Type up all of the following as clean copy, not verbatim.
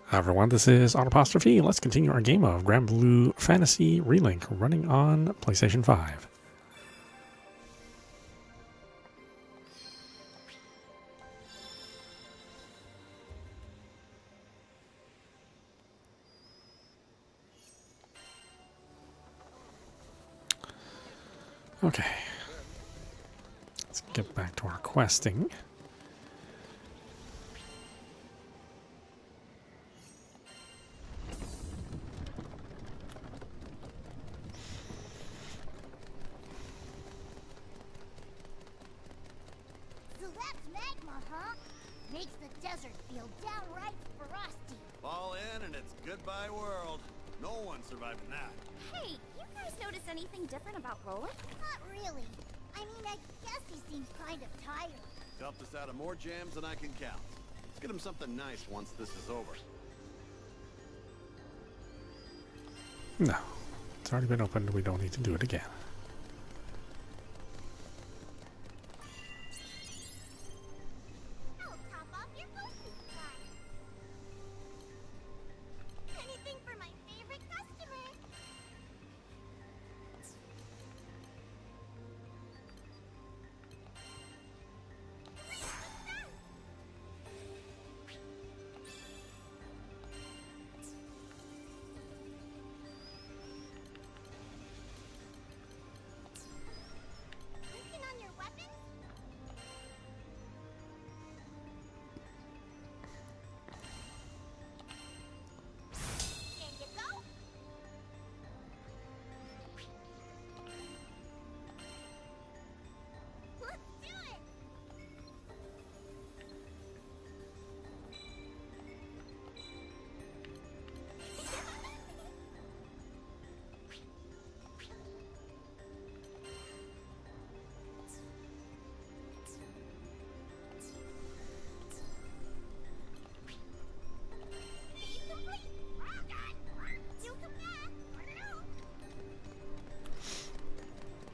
Hi everyone, this is audap. Let's continue our game of Granblue Fantasy Relink running on PlayStation 5. Okay, let's get back to our questing. Makes the desert feel downright frosty. Fall in and it's goodbye world. No one surviving that. Hey, you guys notice anything different about Relink? Not really. I mean, I guess he seems kind of tired. He's helped us out of more jams than I can count. Let's get him something nice once this is over. No, it's already been opened. We don't need to do it again.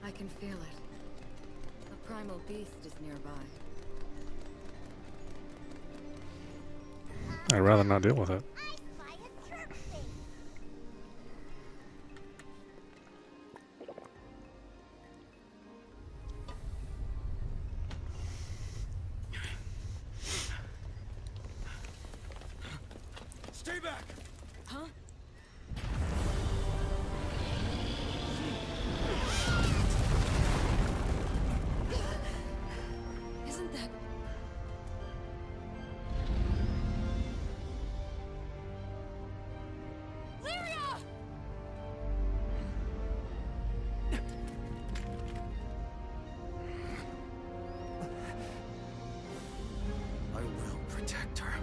I can feel it. A primal beast is nearby. I'd rather not deal with it. Stay back! Huh? Isn't that... Lyria! I will protect her.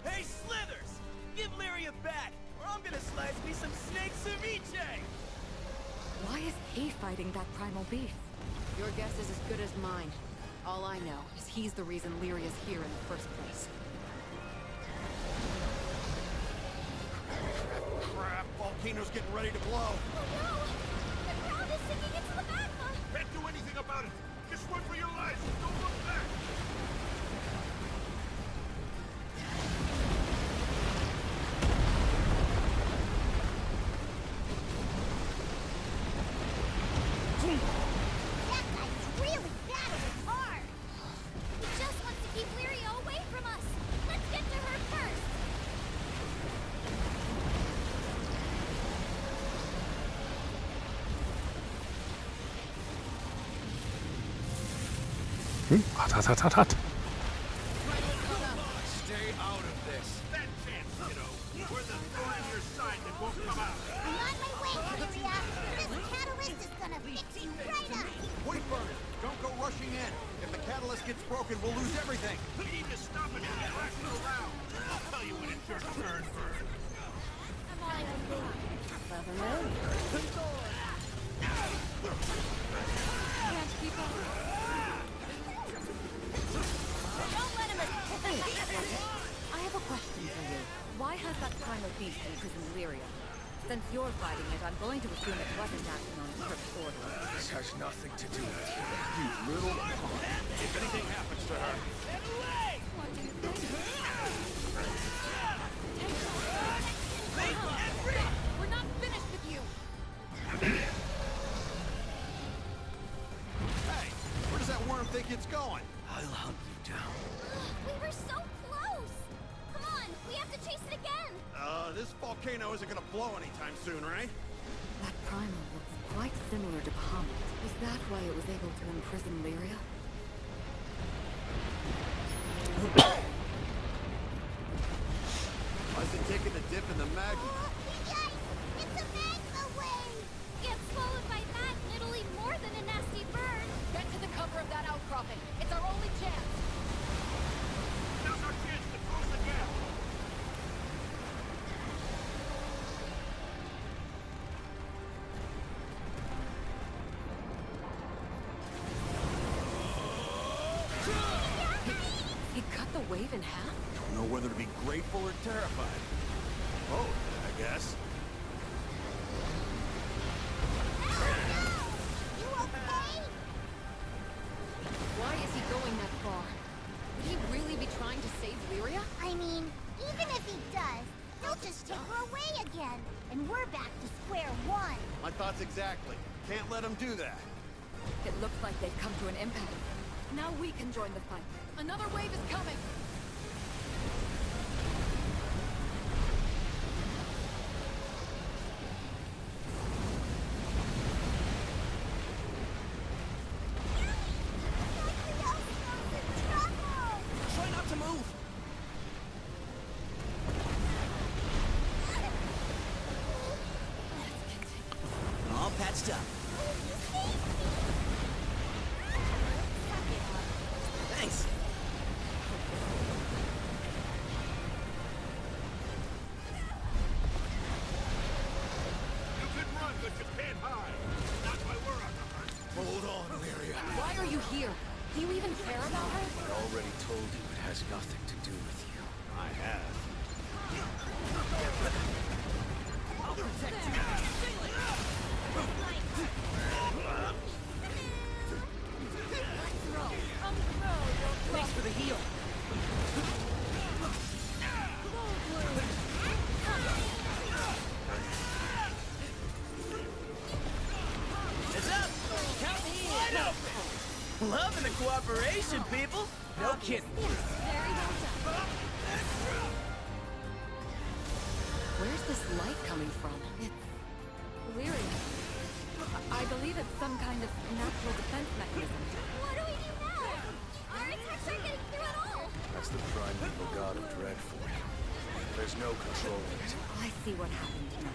Hey, Slithers! Give Lyria back, or I'm gonna slice me some snake ceviche! Why is he fighting that primal beast? Your guess is as good as mine. All I know is he's the reason Lyria's here in the first place. Crap! Volcano's getting ready to blow! Oh no! The ground is sinking into the magma! Can't do anything about it! Just run for your lives! Don't look back! That guy's really battling hard! He just wants to keep Lyria away from us! Let's get to her first! Hot, hot, hot, hot, hot. Stay out of this! That chance, we're the thorn in your side that won't come out! I'm on my way, Lyria! This catalyst is gonna fix you right up! Wait, Burner! Don't go rushing in! If the catalyst gets broken, we'll lose everything! We need to stop it and crash it around! I'll tell you when it's your turn, Burn! I'm all out of room. Can't keep up. Don't that primal beast in prison Lyria? Since you're fighting it, I'm going to assume it wasn't acting on Kirk's order. This has nothing to do with you. You little punk. If anything happens to her, Get away! What do you think? We're not finished with you! hey, where does that worm think it's going? I'll hunt you down. We were so close! Come on, we have to chase it again! This volcano isn't gonna blow anytime soon, right? That primal looks quite similar to Bahamut. Is that why it was able to imprison Lyria? Must have taken a dip in the magma. Yikes! It's a magma wave! Get swallowed by that and it'll leave more than a nasty burn! Get to the cover of that outcropping. It's our only chance. Now's our chance to close the gap. He cut the wave in half? Don't know whether to be grateful or terrified. Oh, I guess. You okay? Why is he going that far? Would he really be trying to save Lyria? I mean, even if he does, he'll just take her away again. And we're back to square one. My thoughts exactly. Can't let him do that. It looks like they've come to an impasse. Now we can join the fight. Another wave is coming! Try not to move! All patched up. Thanks. You can run, but you can't hide. That's why we're on the hunt. Hold on, Lyria. Why are you here? Do you even care about her? I already told you it has nothing to do with you. I have. I'll protect you. Thanks for the heal. It's up! Count me in! Loving the cooperation, people! No kidding. Where's this light coming from? It's Lyria. I believe it's some kind of natural defense mechanism. What do we do now? Our attacks aren't getting through at all! That's the primeval god of dread for you. There's no controlling it. I see what happened here.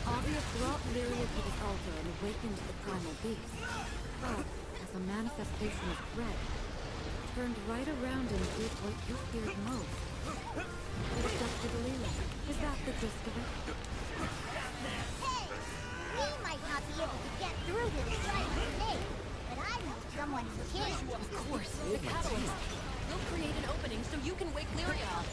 Avia brought Lyria to this altar and awakened the primal beast. But, as a manifestation of dread, turned right around and did what you feared most. It abducted Lyria. Is that the gist of it? Hey! We might not be able to get through this giant snake, but I know someone who can. Of course, the catalyst. We'll create an opening so you can wake Lyria up.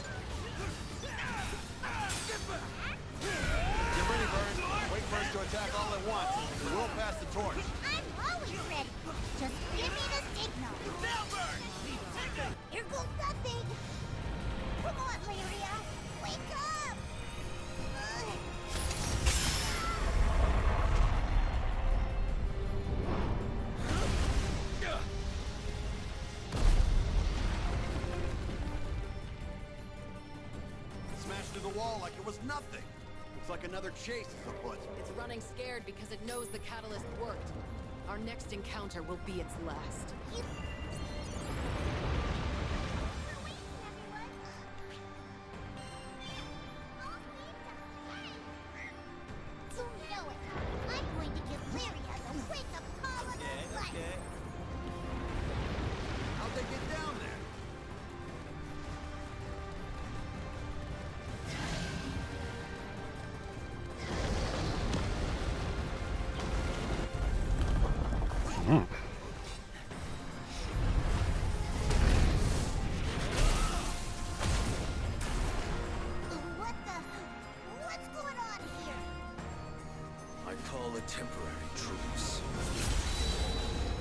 Get ready, Bird. Wait for us to attack all at once. And we'll pass the torch. I'm always ready. Just give me the signal. Now, Bird! Here goes nothing. Come on, Lyria. Wake up! Ugh. Smashed through the wall like it was nothing. Looks like another chase is afoot. It's running scared because it knows the catalyst worked. Our next encounter will be its last. You know it. I'm going to give Lyria the wake-up call of his life. Okay. How'd they get down there? a temporary truce.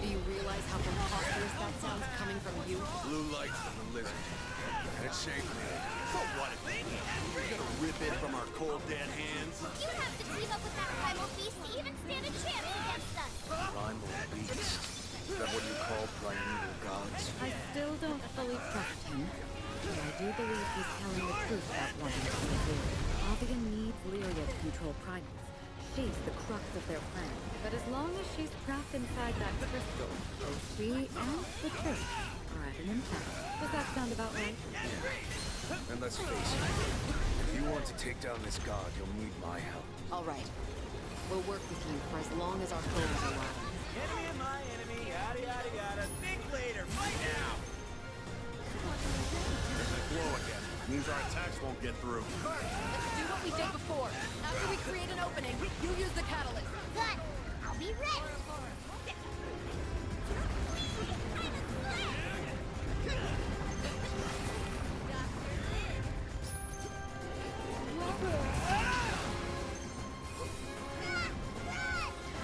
Do you realize how preposterous that sounds coming from you? Blue lights from the lizard. And it saved me. So what? You're gonna rip it from our cold dead hands? You have to team up with that primal beast to even stand a chance against us. Primal beast. Is that what you call primeval gods? I still don't fully trust him. But I do believe he's telling the truth about wanting to be good. Avia needs Lyria to control primals. She's the crux of their plan. But as long as she's trapped inside that crystal, both she and the church are at an impasse. Does that sound about right? And let's face it, if you want to take down this god, you'll need my help. All right. We'll work with you for as long as our goals allow. Enemy of my enemy, yada yada yada. Think later, right now! They glow again. Means our attacks won't get through. Do what we did before. After we create an opening, you use the catalyst. Good. I'll be ready.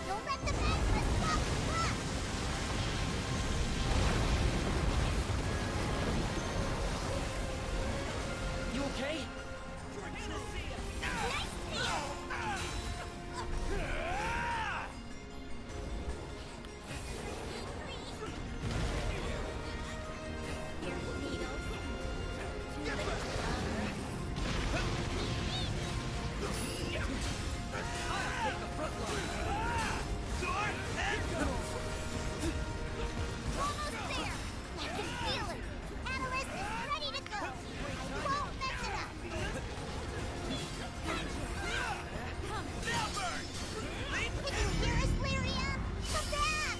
Don't let the bad stop the clock. You okay? Almost there. I can feel it. Catalyst is ready to go. I won't mess it up. Can you hear us, Lyria? Come back.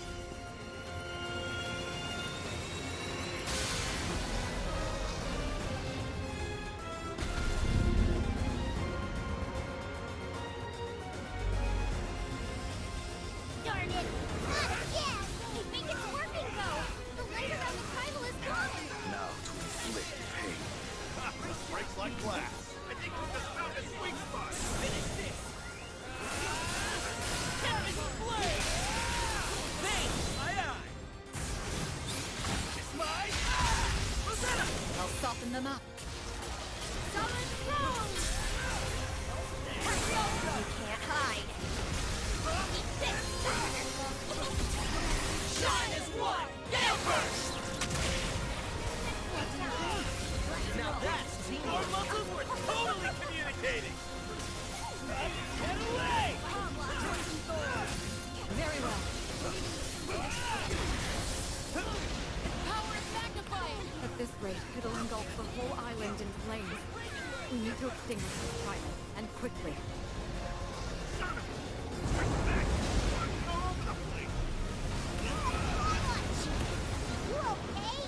Darn it! Not again! I think it's working, though! The light around the primal is glowing! Now to inflict pain. Breaks like glass. I think we just found a sweet spot. Finish this! Savage blade! Bang! Aye aye! It's mine! Rosetta! I'll soften them up. Summon Rose! You can't hide! Eat this! Shine as one! Gale burst! Now that's team. Our muscles were totally communicating! Get away! Very well. Power is magnifying! At this rate, it'll engulf the whole island in flames. We need to extinguish this fire, and quickly. You okay?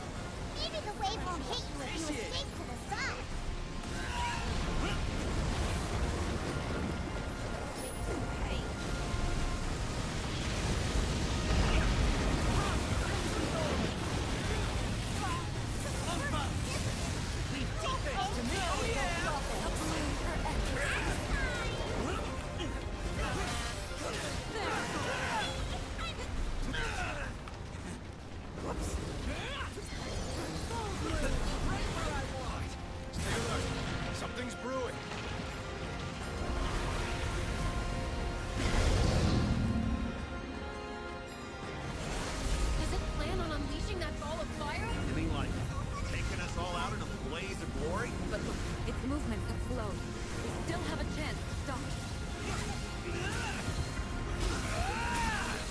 Maybe the wave won't hit you if you escape to the side. Leave defense to me! Oh yeah! Something's brewing. Does it plan on unleashing that ball of fire? You mean like taking us all out in a blaze of glory? But look, its movements have slowed. We still have a chance to stop it.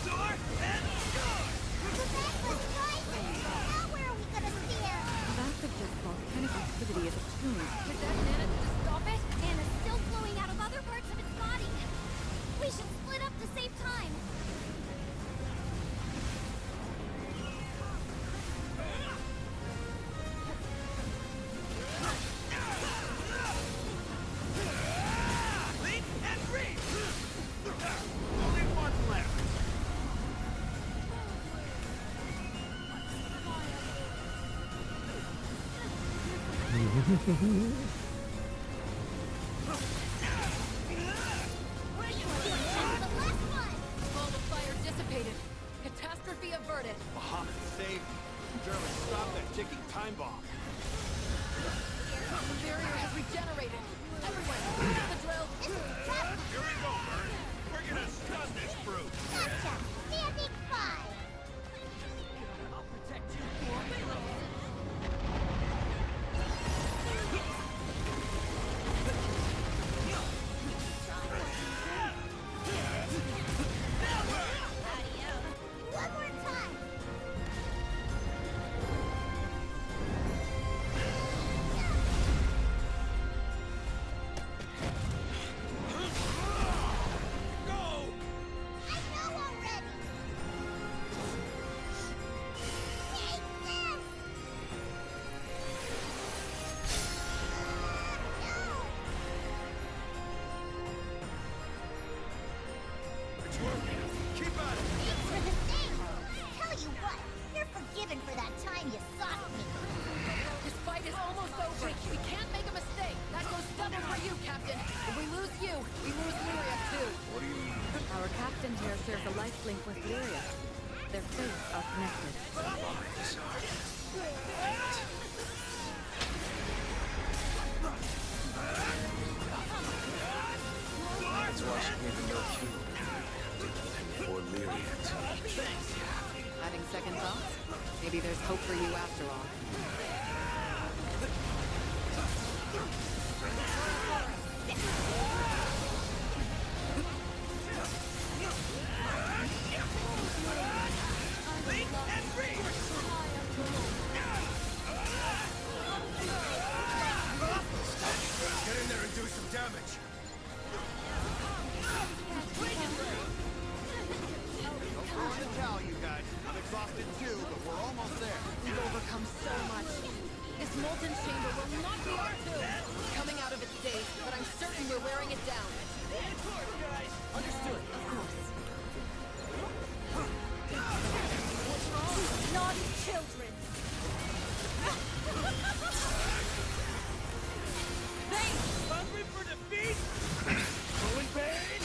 Sword and sword! The back was rising! Now where are we gonna steer? That suggests volcanic activity is attuned. Did that manage to stop it? And it's still flowing out of other parts of its body. We should split up to save time. Leap and reach! Only one left! The last one! be averted. Bahamut saved me. Barely stopped that ticking time bomb. The barrier has regenerated. Everyone, you know the drill. This is tough. Here we go, Vern. We're gonna stun this brute. Gotcha. Standing 5. I'll protect you, boy. One more time. Go! I know already. Take this. It's working. Keep at it. Thanks for the save. Tell you what, you're forgiven for that time you socked me. This fight is almost over. We can't make a mistake. That goes double for you, Captain. If we lose you, we lose Lyria too. What do you mean? Our captain here shares a life link with Lyria. Their fates are connected. That's why she gave him no cue. Or Lyrians. Having second thoughts? Maybe there's hope for you after all. Get in there and do some damage. Don't throw in the towel, you guys. I'm exhausted too, but we're almost there. We've overcome so much. This molten chamber will not be our tomb. Coming out of its daze, but I'm certain we're wearing it down. Understood. Of course. What's wrong? Naughty children. Hungry for defeat? Going pain?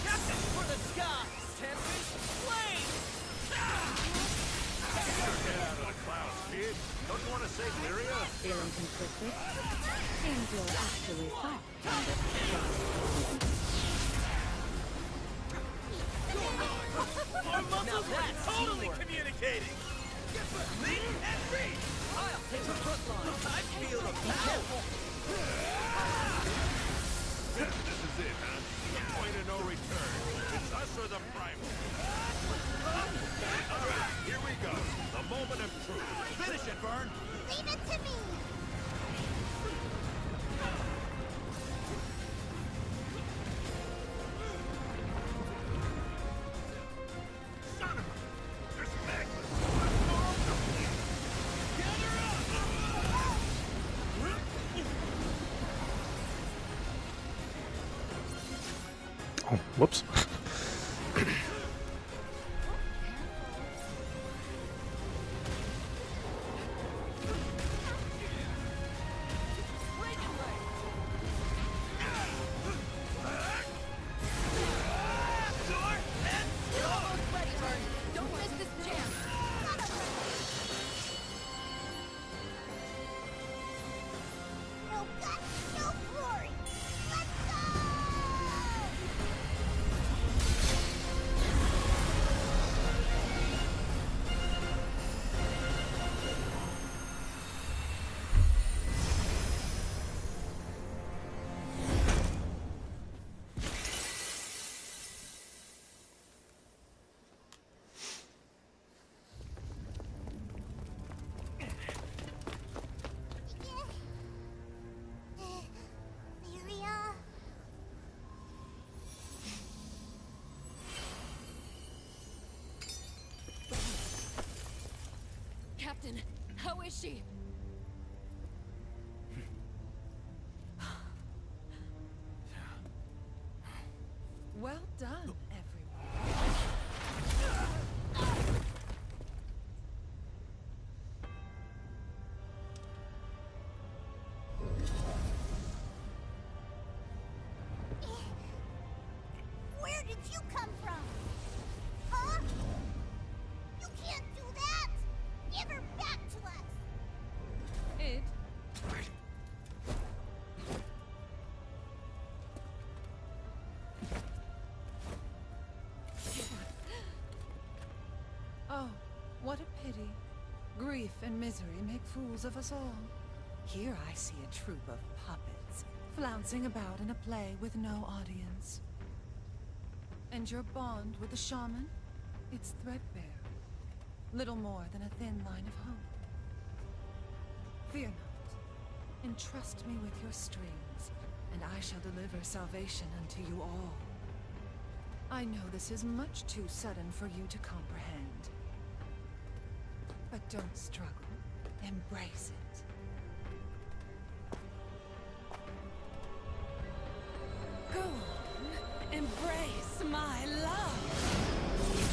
Captain for the skies! Tempest flame! Get out of the clouds, kid. Don't you want to save Lyria? Feeling conflicted? Seems you'll actually fight. Our muscles Now that's totally teamwork. communicating. Lead and reach. I'll take the front line. I feel the power. This is it, huh? The point of no return. It's us or the primal. All right, here we go. The moment of truth. Finish it, Vern. Leave it to me. Son of a... There's Magnus. Oh, whoops. You're almost ready, Vern. Don't miss this chance. No guts, no glory. Let's go! Lyria? Captain, how is she? Well done, everyone. Where did you come from? Huh? Grief and misery make fools of us all. Here I see a troop of puppets, flouncing about in a play with no audience. And your bond with the shaman? It's threadbare. Little more than a thin line of hope. Fear not. Entrust me with your strings, and I shall deliver salvation unto you all. I know this is much too sudden for you to comprehend. But don't struggle. Embrace it. Go on. Embrace my love.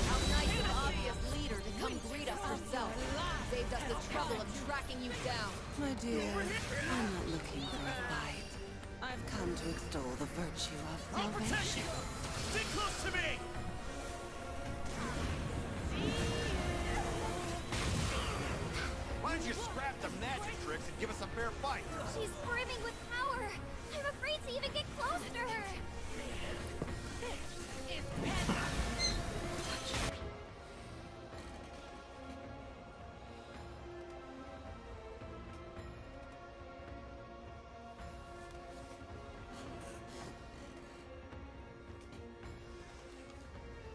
How nice and obvious leader to come greet us herself. Saved us the trouble of tracking you down. My dear, I'm not looking for a fight. I've come to extol the virtue of salvation. Stick close to me! Why don't you scrap the magic tricks and give us a fair fight? She's brimming with power. I'm afraid to even get close to her.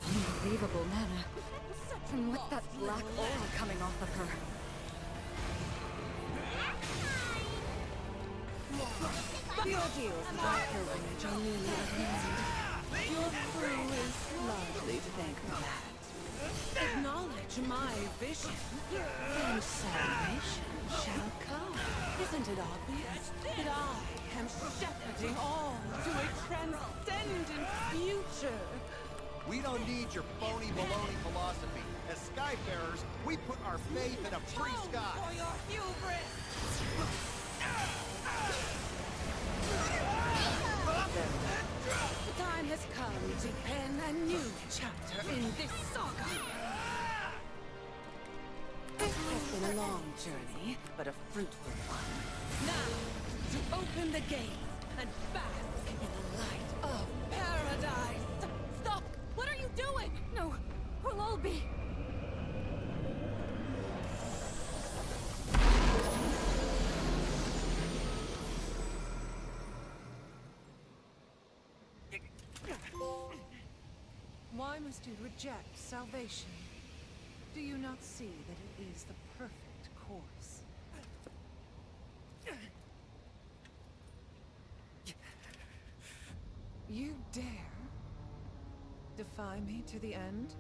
Unbelievable mana. And what's that black aura coming off of her? The ordeals of our pilgrimage are nearly at an end. Your crew is largely to thank for that. Acknowledge my vision, and salvation shall come. Isn't it obvious that I am shepherding all to a transcendent future? We don't need your phony baloney philosophy. As Skyfarers, we put our faith in a free sky. For your hubris! The time has come to pen a new chapter in this saga. It has been a long journey, but a fruitful one. Now, to open the gates and bask in the light of paradise. Stop! What are you doing? No, we'll all be... Why must you reject salvation? Do you not see that it is the perfect course? You dare defy me to the end?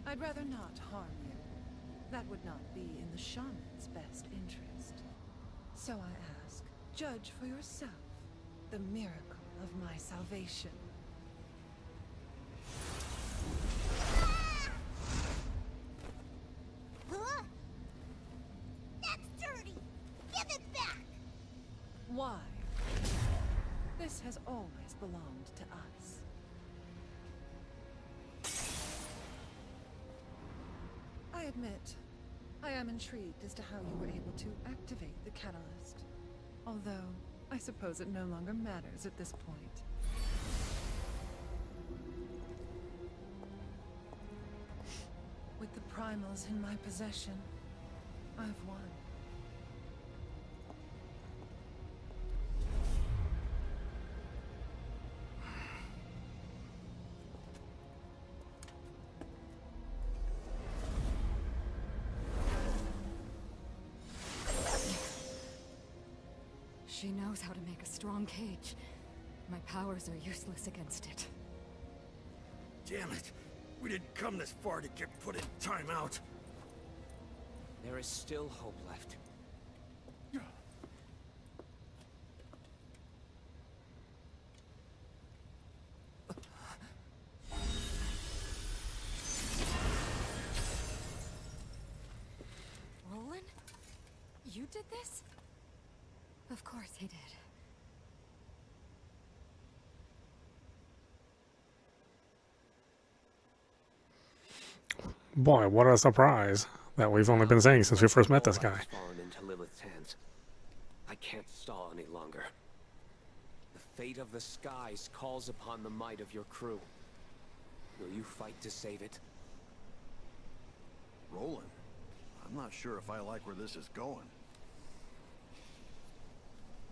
I'd rather not harm you. That would not be in the shaman's best interest. So I ask, judge for yourself the miracle of my salvation. Huh? That's dirty! Give it back! Why? This has always belonged to us. I admit, I am intrigued as to how you were able to activate the catalyst. Although, I suppose it no longer matters at this point. With the primals in my possession, I've won. She knows how to make a strong cage. My powers are useless against it. Damn it! We didn't come this far to get put in timeout. There is still hope left. Roland? You did this? Of course he did. Boy, what a surprise that we've only been saying since we first met this guy. Fallen into Lilith's hands. I can't stall any longer. The fate of the skies calls upon the might of your crew. Will you fight to save it? Roland, I'm not sure if I like where this is going.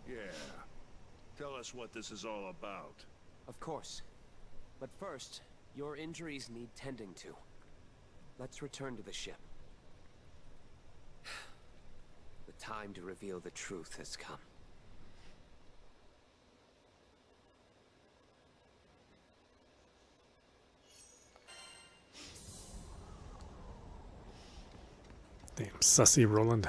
Yeah. Tell us what this is all about. Of course. But first, your injuries need tending to. Let's return to the ship. The time to reveal the truth has come. Damn sussy Roland.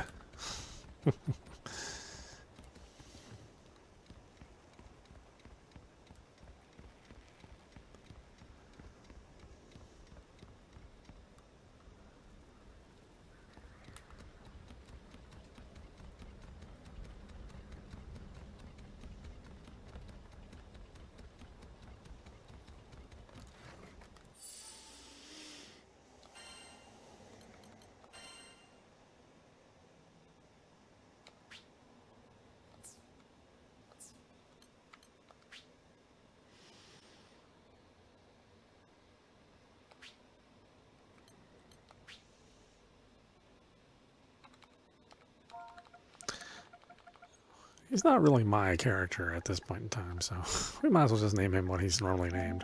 He's not really my character at this point in time, so we might as well just name him what he's normally named.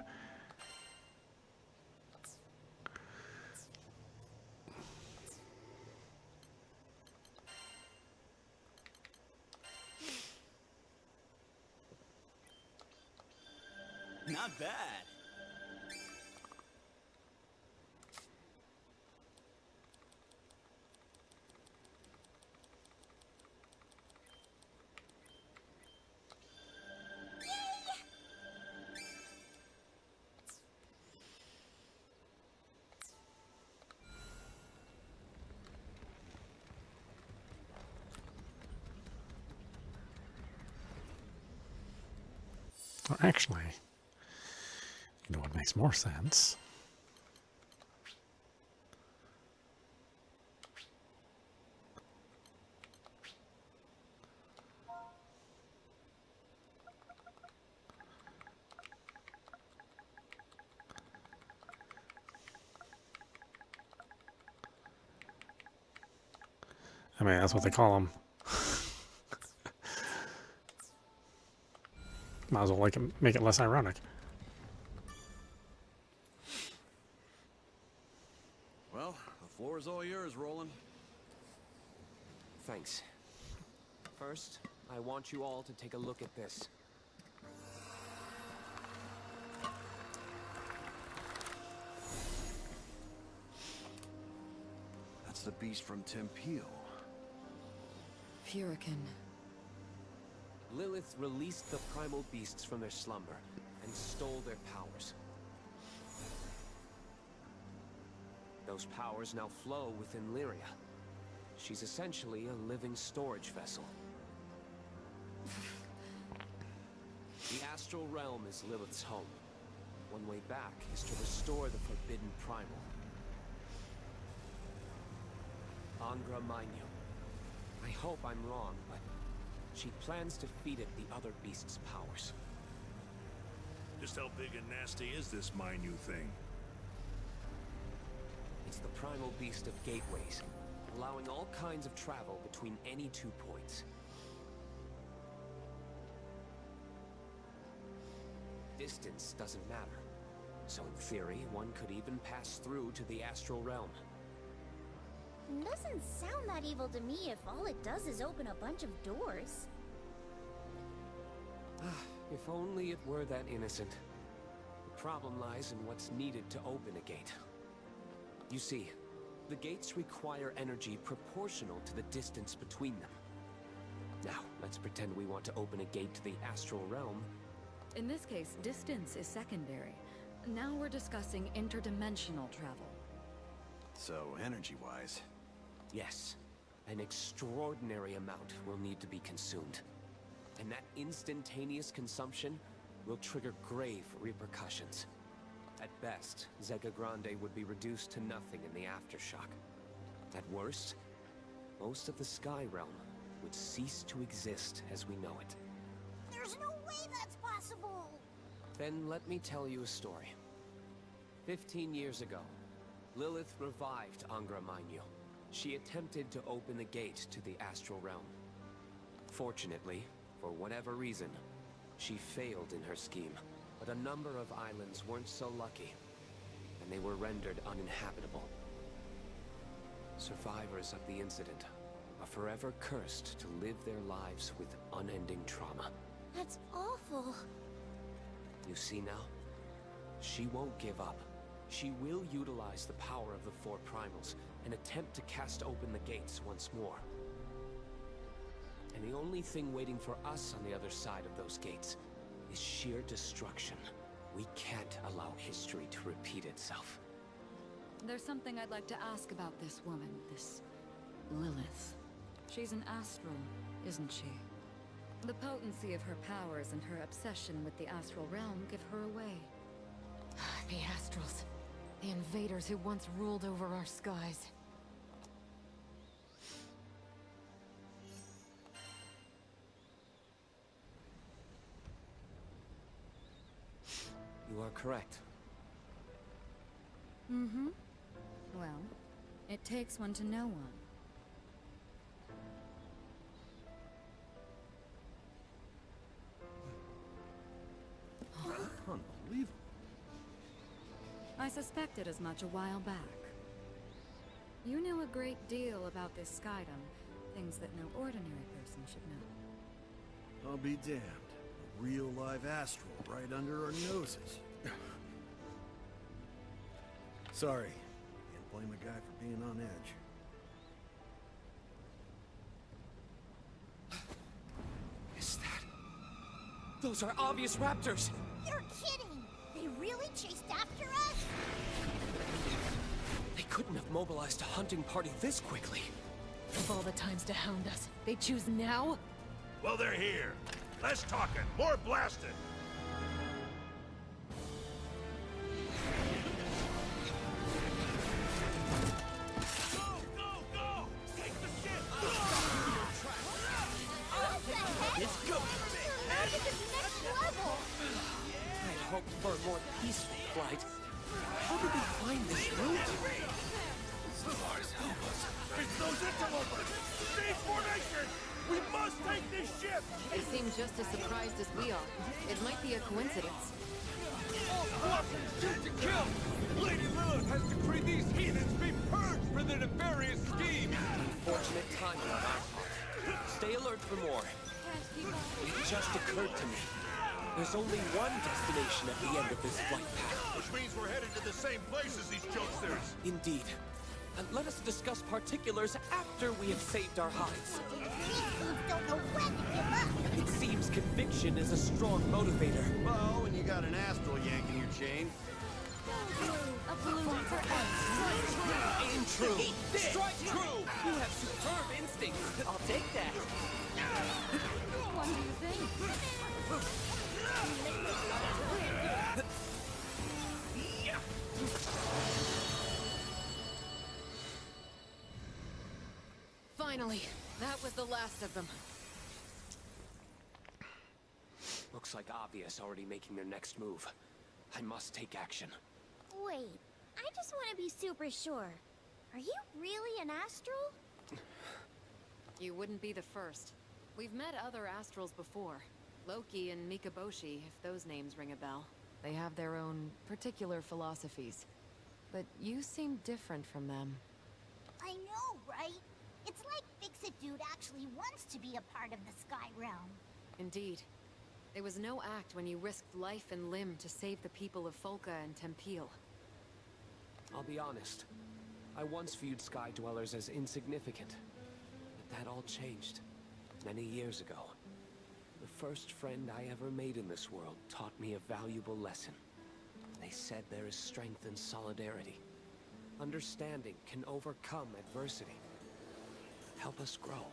Not bad. Well, actually, you know what makes more sense? I mean, that's what they call them. Might as well make it less ironic. Well, the floor is all yours, Roland. Thanks. First, I want you all to take a look at this. That's the beast from Tempeal. Purican. Lilith released the primal beasts from their slumber and stole their powers. Those powers now flow within Lyria. She's essentially a living storage vessel. The astral realm is Lilith's home. One way back is to restore the forbidden primal. Angra Mainyu. I hope I'm wrong, but she plans to feed it the other beast's powers. Just how big and nasty is this Mainyu thing? It's the primal beast of gateways, allowing all kinds of travel between any 2 points. Distance doesn't matter, so in theory, one could even pass through to the astral realm. Doesn't sound that evil to me if all it does is open a bunch of doors. If only it were that innocent. The problem lies in what's needed to open a gate. You see, the gates require energy proportional to the distance between them. Now, let's pretend we want to open a gate to the astral realm. In this case, distance is secondary. Now we're discussing interdimensional travel. So, energy-wise. Yes, an extraordinary amount will need to be consumed. And that instantaneous consumption will trigger grave repercussions. At best, Zega Grande would be reduced to nothing in the aftershock. At worst, most of the Sky Realm would cease to exist as we know it. There's no way that's possible! impossible. Then let me tell you a story. 15 years ago, Lilith revived Angra Mainyu. She attempted to open the gate to the astral realm. Fortunately, for whatever reason, she failed in her scheme. But a number of islands weren't so lucky, and they were rendered uninhabitable. Survivors of the incident are forever cursed to live their lives with unending trauma. That's awful. You see now? She won't give up. She will utilize the power of the four primals and attempt to cast open the gates once more. And the only thing waiting for us on the other side of those gates is sheer destruction. We can't allow history to repeat itself. There's something I'd like to ask about this woman, this Lilith. She's an astral, isn't she? The potency of her powers and her obsession with the astral realm give her away. The Astrals. The invaders who once ruled over our skies. You are correct. Mm-hmm. Well, it takes one to know one. Unbelievable. I suspected as much a while back. You knew a great deal about this skydom, things that no ordinary person should know. I'll be damned. A real live astral right under our noses. Sorry. Can't blame a guy for being on edge. Is that... Those are obvious raptors! You're kidding! They really chased after us? They couldn't have mobilized a hunting party this quickly. Of all the times to hound us, they choose now? Well, they're here. Less talking, more blasting. Go, go, go! Take the ship! What the heck? It's go! Look at this next level! I hoped for a more peaceful flight. How did they find this route? Stars help us. It's those interlopers! Stage formation! We must take this ship! They seem just as surprised as we are. It might be a coincidence. Shoot to kill! Lady Lilith has decreed these heathens be purged for their nefarious scheme! Unfortunate timing on our part. Stay alert for more. It just occurred to me. There's only one destination at the end of this flight path. Which means we're headed to the same place as these jokesters. Indeed. And let us discuss particulars after we have saved our hides. These don't know when to give up! It seems conviction is a strong motivator. Well, when you got an astral yanking your chain. A balloon for us. Aim true. Strike true. You have superb instincts. I'll take that. What do you think? Finally, that was the last of them. Looks like Obvious already making their next move. I must take action. Wait, I just want to be super sure. Are you really an astral? You wouldn't be the first. We've met other astrals before. Loki and Mikaboshi, if those names ring a bell. They have their own particular philosophies. But you seem different from them. I know, right? It's like Fix-It Dude actually wants to be a part of the Sky Realm. Indeed. It was no act when you risked life and limb to save the people of Folka and Tempeel. I'll be honest. I once viewed Sky Dwellers as insignificant. But that all changed. Many years ago. The first friend I ever made in this world taught me a valuable lesson. They said there is strength in solidarity. Understanding can overcome adversity. Help us grow.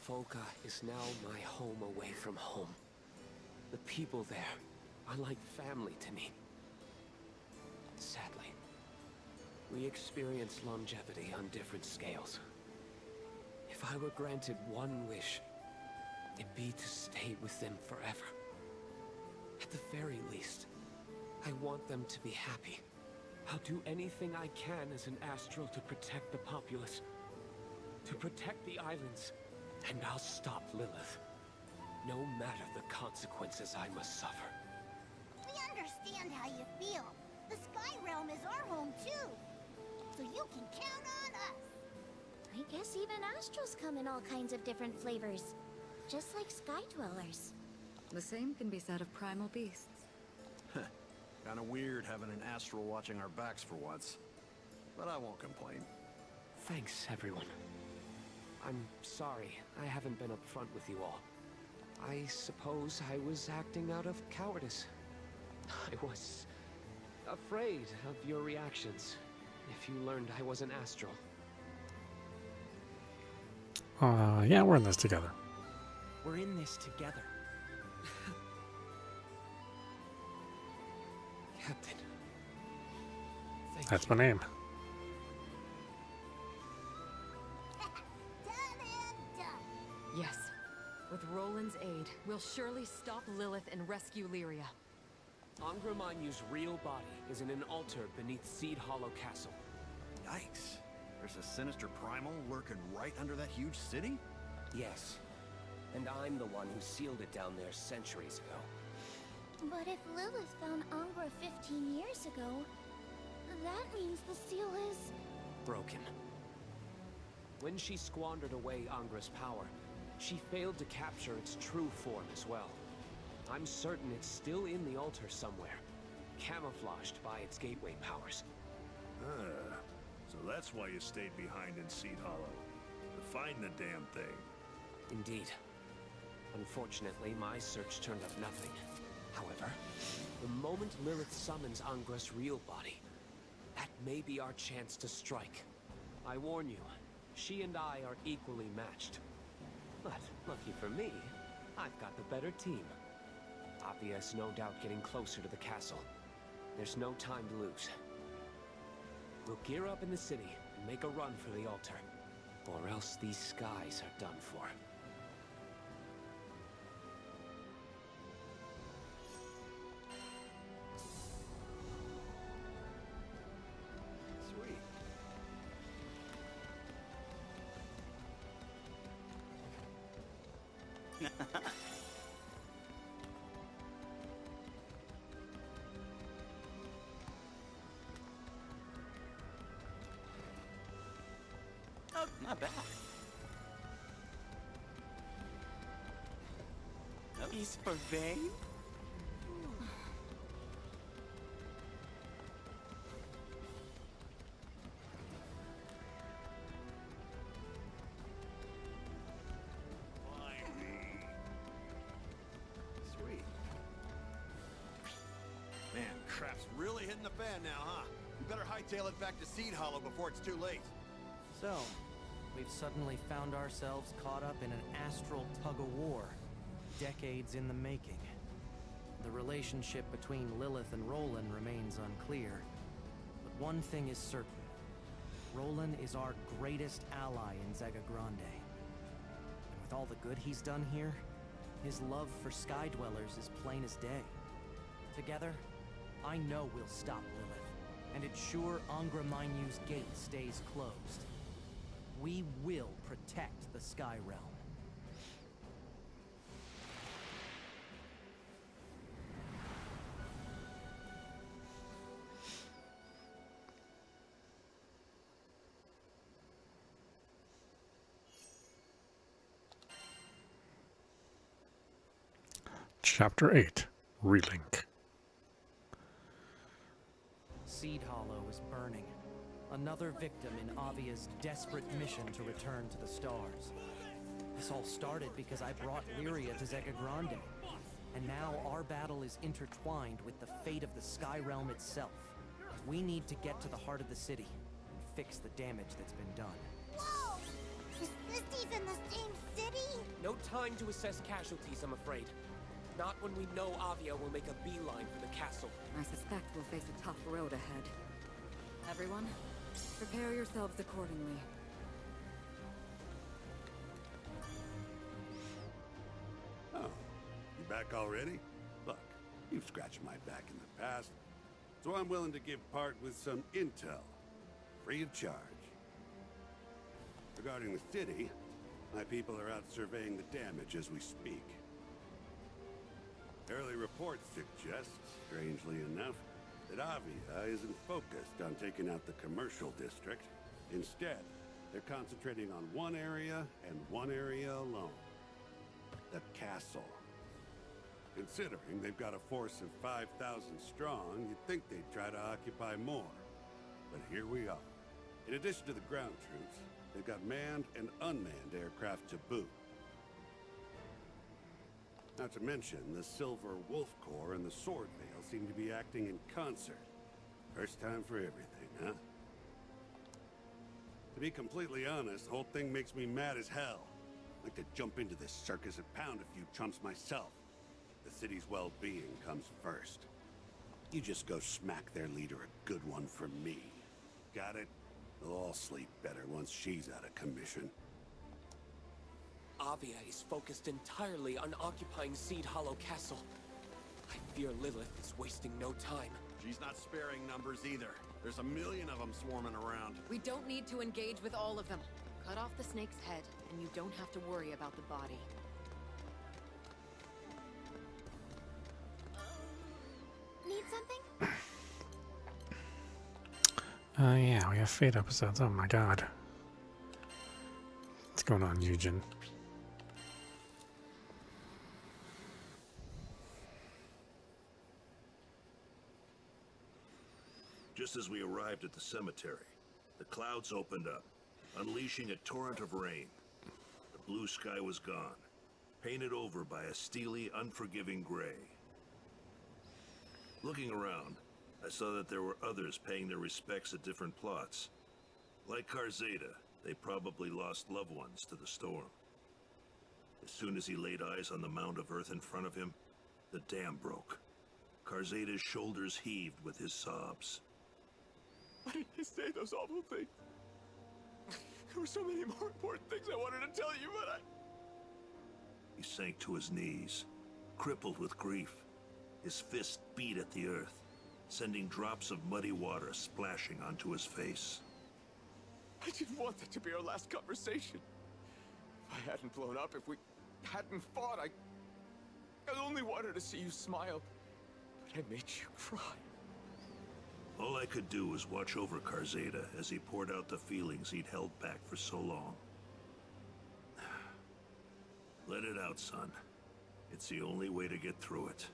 Folka is now my home away from home. The people there are like family to me. Sadly, we experience longevity on different scales. If I were granted one wish, it'd be to stay with them forever. At the very least, I want them to be happy. I'll do anything I can as an astral to protect the populace, to protect the islands, and I'll stop Lilith, no matter the consequences I must suffer. We understand how you feel. The Sky Realm is our home too. So you can count on us. I guess even astrals come in all kinds of different flavors. Just like Sky Dwellers. The same can be said of primal beasts. Kinda weird having an astral watching our backs for once. But I won't complain. Thanks, everyone. I'm sorry I haven't been upfront with you all. I suppose I was acting out of cowardice. I was afraid of your reactions if you learned I was an astral. Yeah, we're in this together. We're in this together. Captain. Thank That's you. my name. Done and done. Yes. With Roland's aid, we'll surely stop Lilith and rescue Lyria. Angra Mainyu's real body is in an altar beneath Seed Hollow Castle. Yikes. There's a sinister primal lurking right under that huge city? Yes. And I'm the one who sealed it down there centuries ago. But if Lilith found Angra 15 years ago, that means the seal is... Broken. When she squandered away Angra's power, she failed to capture its true form as well. I'm certain it's still in the altar somewhere, camouflaged by its gateway powers. So that's why you stayed behind in Seed Hollow. To find the damn thing. Indeed. Unfortunately, my search turned up nothing. However, the moment Lilith summons Angra's real body, that may be our chance to strike. I warn you, she and I are equally matched. But, lucky for me, I've got the better team. Avia's no doubt getting closer to the castle. There's no time to lose. We'll gear up in the city and make a run for the altar. Or else these skies are done for. Sweet. Oh, not bad. Is for Vane? Sweet. Man, crap's really hitting the fan now, huh? We better hightail it back to Seed Hollow before it's too late. So, we've suddenly found ourselves caught up in an astral tug-of-war, decades in the making. The relationship between Lilith and Roland remains unclear, but one thing is certain. Roland is our greatest ally in Zega Grande. And with all the good he's done here, his love for Sky Dwellers is plain as day. Together, I know we'll stop Lilith, and ensure Angra Mainyu's gate stays closed. We will protect the Sky Realm. Chapter 8, Relink. Seed Hollow is burning. Another victim in Avia's desperate mission to return to the stars. This all started because I brought Lyria to Zega Grande. And now our battle is intertwined with the fate of the Sky Realm itself. We need to get to the heart of the city and fix the damage that's been done. Whoa! Is this even the same city? No time to assess casualties, I'm afraid. Not when we know Avia will make a beeline for the castle. I suspect we'll face a tough road ahead. Everyone, prepare yourselves accordingly. Oh, you back already? Look, You've scratched my back in the past, so I'm willing to give part with some intel, free of charge. Regarding the city, my people are out surveying the damage as we speak. Early reports suggest, strangely enough, that Avia isn't focused on taking out the commercial district. Instead, they're concentrating on one area and one area alone. The castle. Considering they've got a force of 5,000 strong, you'd think they'd try to occupy more. But here we are. In addition to the ground troops, they've got manned and unmanned aircraft to boot. Not to mention, the Silver Wolf Corps and the Swordvale seem to be acting in concert. First time for everything, huh? To be completely honest, the whole thing makes me mad as hell. I'd like to jump into this circus and pound a few chumps myself. The city's well-being comes first. You just go smack their leader a good one for me. Got it? They'll all sleep better once she's out of commission. Avia is focused entirely on occupying Seed Hollow Castle. I fear Lilith is wasting no time. She's not sparing numbers either. There's a million of them swarming around. We don't need to engage with all of them. Cut off the snake's head, and you don't have to worry about the body. Need something? Yeah, we have Fate episodes. Oh my god. What's going on, Eugen? Just as we arrived at the cemetery, the clouds opened up, unleashing a torrent of rain. The blue sky was gone, painted over by a steely, unforgiving gray. Looking around, I saw that there were others paying their respects at different plots. Like Karzeda, they probably lost loved ones to the storm. As soon as he laid eyes on the mound of earth in front of him, the dam broke. Karzeda's shoulders heaved with his sobs. Why didn't you say those awful things? There were so many more important things I wanted to tell you, but He sank to his knees, crippled with grief. His fist beat at the earth, sending drops of muddy water splashing onto his face. I didn't want that to be our last conversation. If I hadn't blown up, if we hadn't fought, I only wanted to see you smile, but I made you cry. All I could do was watch over Karzeda as he poured out the feelings he'd held back for so long. Let it out, son. It's the only way to get through it.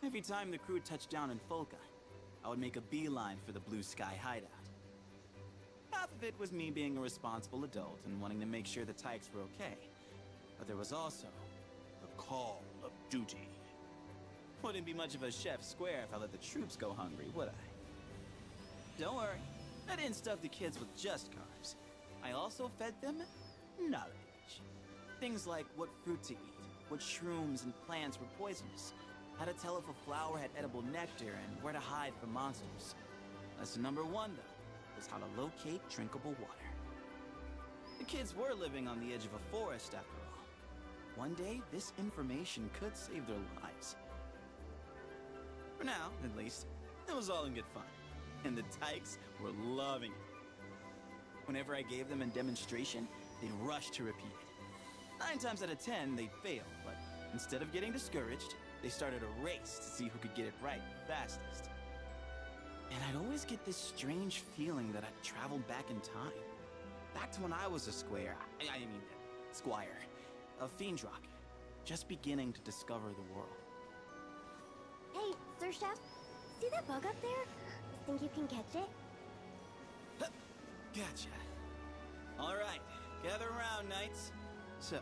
Every time the crew touched down in Folka, I would make a beeline for the Blue Sky hideout. Half of it was me being a responsible adult and wanting to make sure the Tykes were okay. But there was also the call of duty. Wouldn't be much of a chef's square if I let the troops go hungry, would I? Don't worry, I didn't stuff the kids with just carbs. I also fed them knowledge. Things like what fruit to eat, what shrooms and plants were poisonous, how to tell if a flower had edible nectar, and where to hide from monsters. Lesson number 1, though, was how to locate drinkable water. The kids were living on the edge of a forest, after all. One day, this information could save their lives. For now, at least, it was all in good fun, and the Tykes were loving it. Whenever I gave them a demonstration, they'd rush to repeat it. 9 times out of 10, they'd fail, but instead of getting discouraged, they started a race to see who could get it right fastest. And I'd always get this strange feeling that I'd traveled back in time. Back to when I was a squire, a Fiendrock, just beginning to discover the world. Hey, Sir Chef, see that bug up there? Think you can catch it? Gotcha. All right, gather around, knights. So,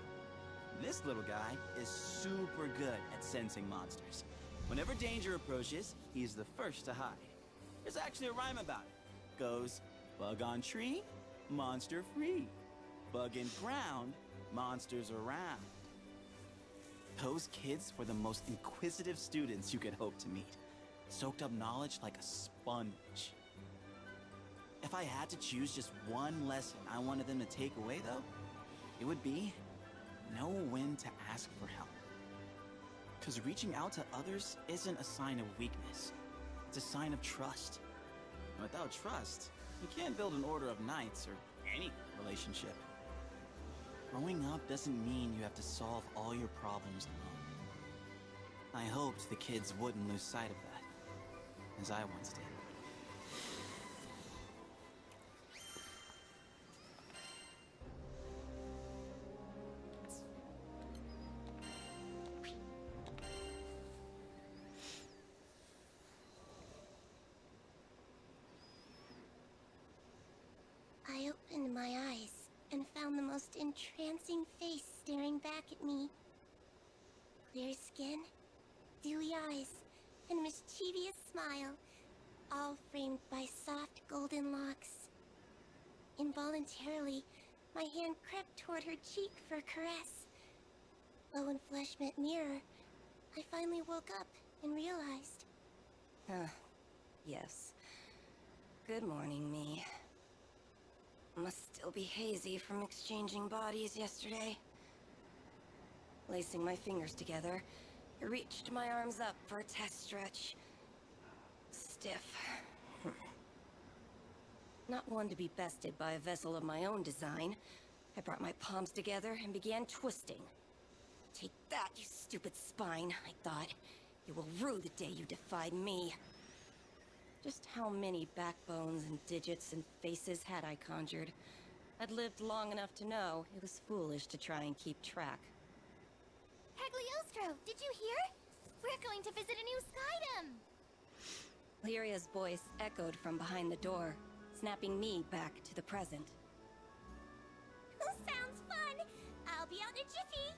this little guy is super good at sensing monsters. Whenever danger approaches, he's the first to hide. There's actually a rhyme about it. Goes, bug on tree, monster free. Bug in ground, monsters around. Those kids were the most inquisitive students you could hope to meet. Soaked up knowledge like a sponge. If I had to choose just one lesson I wanted them to take away, though, it would be know when to ask for help. Because reaching out to others isn't a sign of weakness. It's a sign of trust. And without trust, you can't build an order of knights or any relationship. Growing up doesn't mean you have to solve all your problems alone. I hoped the kids wouldn't lose sight of that, as I once did. I opened my eyes and found the most entrancing face staring back at me. Clear skin, dewy eyes, and a mischievous smile, all framed by soft golden locks. Involuntarily, my hand crept toward her cheek for a caress. But when flesh met mirror, I finally woke up and realized. Yes. Good morning, me. Must still be hazy from exchanging bodies yesterday. Lacing my fingers together, I reached my arms up for a test stretch. Stiff. Not one to be bested by a vessel of my own design, I brought my palms together and began twisting. Take that, you stupid spine, I thought. You will rue the day you defied me. Just how many backbones and digits and faces had I conjured? I'd lived long enough to know it was foolish to try and keep track. Cagliostro, did you hear? We're going to visit a new skydom! Lyria's voice echoed from behind the door, snapping me back to the present. Sounds fun! I'll be out in a jiffy!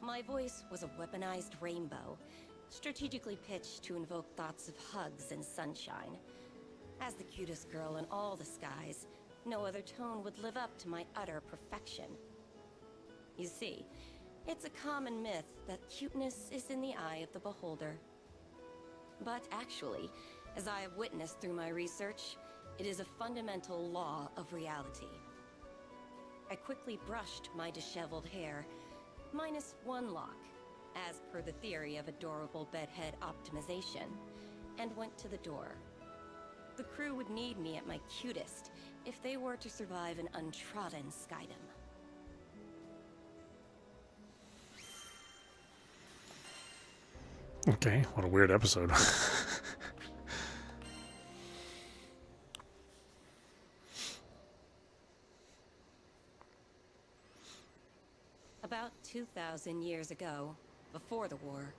My voice was a weaponized rainbow, strategically pitched to invoke thoughts of hugs and sunshine. As the cutest girl in all the skies, no other tone would live up to my utter perfection. You see, it's a common myth that cuteness is in the eye of the beholder. But actually, as I have witnessed through my research, it is a fundamental law of reality. I quickly brushed my disheveled hair, minus one lock, as per the theory of adorable bedhead optimization, and went to the door. The crew would need me at my cutest if they were to survive an untrodden skydom. Okay, what a weird episode. About 2,000 years ago, before the war,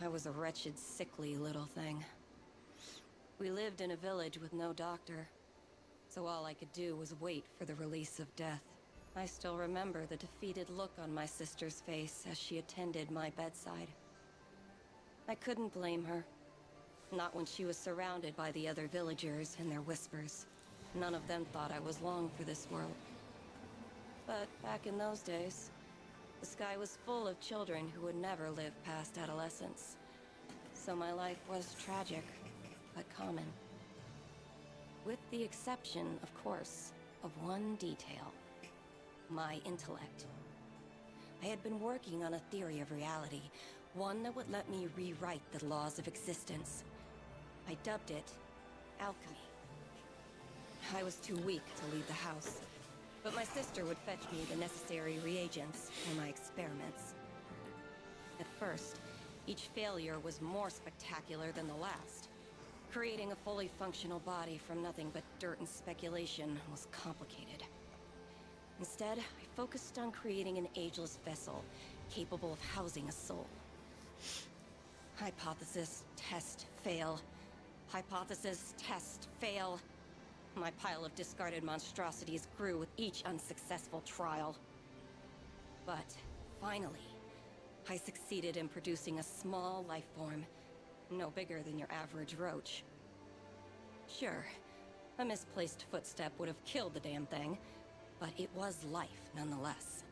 I was a wretched, sickly little thing. We lived in a village with no doctor, so all I could do was wait for the release of death. I still remember the defeated look on my sister's face as she attended my bedside. I couldn't blame her. Not when she was surrounded by the other villagers and their whispers. None of them thought I was long for this world. But back in those days, the sky was full of children who would never live past adolescence. So my life was tragic, but common. With the exception, of course, of one detail. My intellect. I had been working on a theory of reality, one that would let me rewrite the laws of existence. I dubbed it alchemy. I was too weak to leave the house, but my sister would fetch me the necessary reagents for my experiments. At first, each failure was more spectacular than the last. Creating a fully functional body from nothing but dirt and speculation was complicated. Instead, I focused on creating an ageless vessel capable of housing a soul. Hypothesis, test, fail. Hypothesis, test, fail. My pile of discarded monstrosities grew with each unsuccessful trial. But finally, I succeeded in producing a small life form, no bigger than your average roach. Sure, a misplaced footstep would have killed the damn thing, but it was life nonetheless.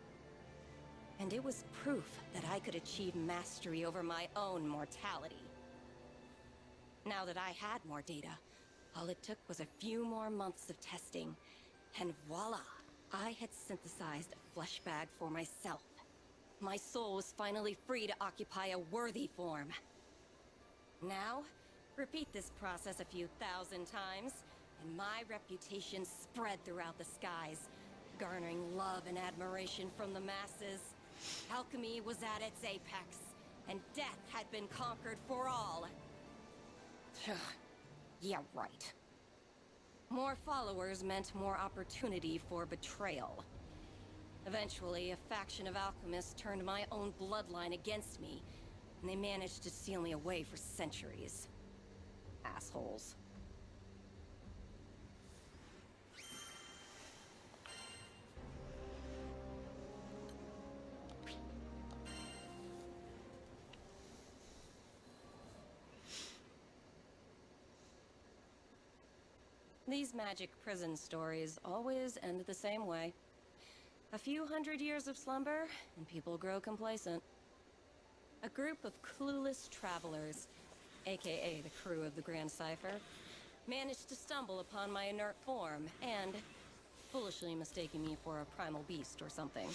And it was proof that I could achieve mastery over my own mortality. Now that I had more data, all it took was a few more months of testing, and voila! I had synthesized a flesh bag for myself. My soul was finally free to occupy a worthy form. Now, repeat this process a few thousand times, and my reputation spread throughout the skies, garnering love and admiration from the masses. Alchemy was at its apex, and death had been conquered for all. Yeah, right. More followers meant more opportunity for betrayal. Eventually, a faction of alchemists turned my own bloodline against me, and they managed to seal me away for centuries. Assholes. These magic prison stories always end the same way. A few hundred years of slumber, and people grow complacent. A group of clueless travelers, aka the crew of the Grand Cipher, managed to stumble upon my inert form and, foolishly mistaking me for a primal beast or something,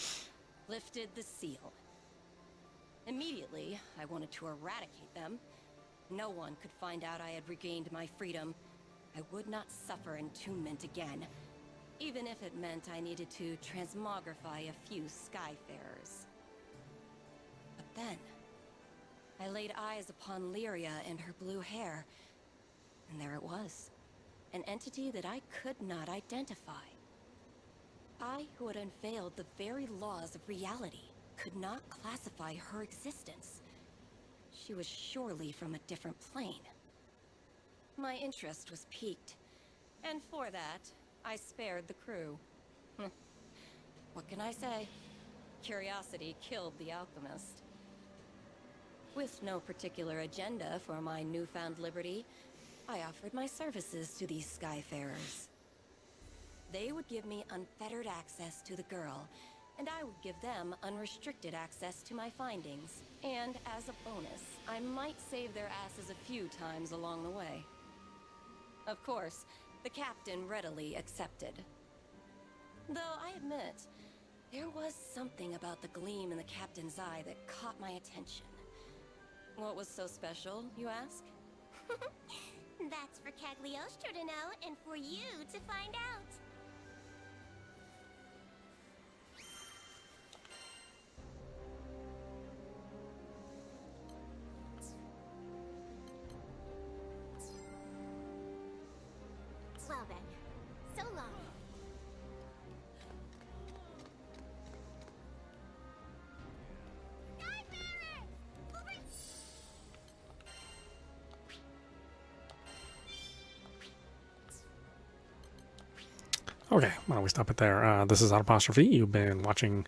lifted the seal. Immediately, I wanted to eradicate them. No one could find out I had regained my freedom. I would not suffer entombment again, even if it meant I needed to transmogrify a few Skyfarers. But then, I laid eyes upon Lyria and her blue hair, and there it was, an entity that I could not identify. I, who had unveiled the very laws of reality, could not classify her existence. She was surely from a different plane. My interest was piqued, and for that, I spared the crew. What can I say? Curiosity killed the alchemist. With no particular agenda for my newfound liberty, I offered my services to these Skyfarers. They would give me unfettered access to the girl, and I would give them unrestricted access to my findings. And as a bonus, I might save their asses a few times along the way. Of course, the captain readily accepted. Though I admit, there was something about the gleam in the captain's eye that caught my attention. What was so special, you ask? That's for Cagliostro to know, and for you to find out. Well then, so long. Okay, why don't we stop it there? This is audap. You've been watching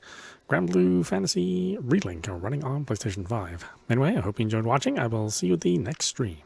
Granblue Fantasy Relink, running on PlayStation 5. Anyway, I hope you enjoyed watching. I will see you at the next stream.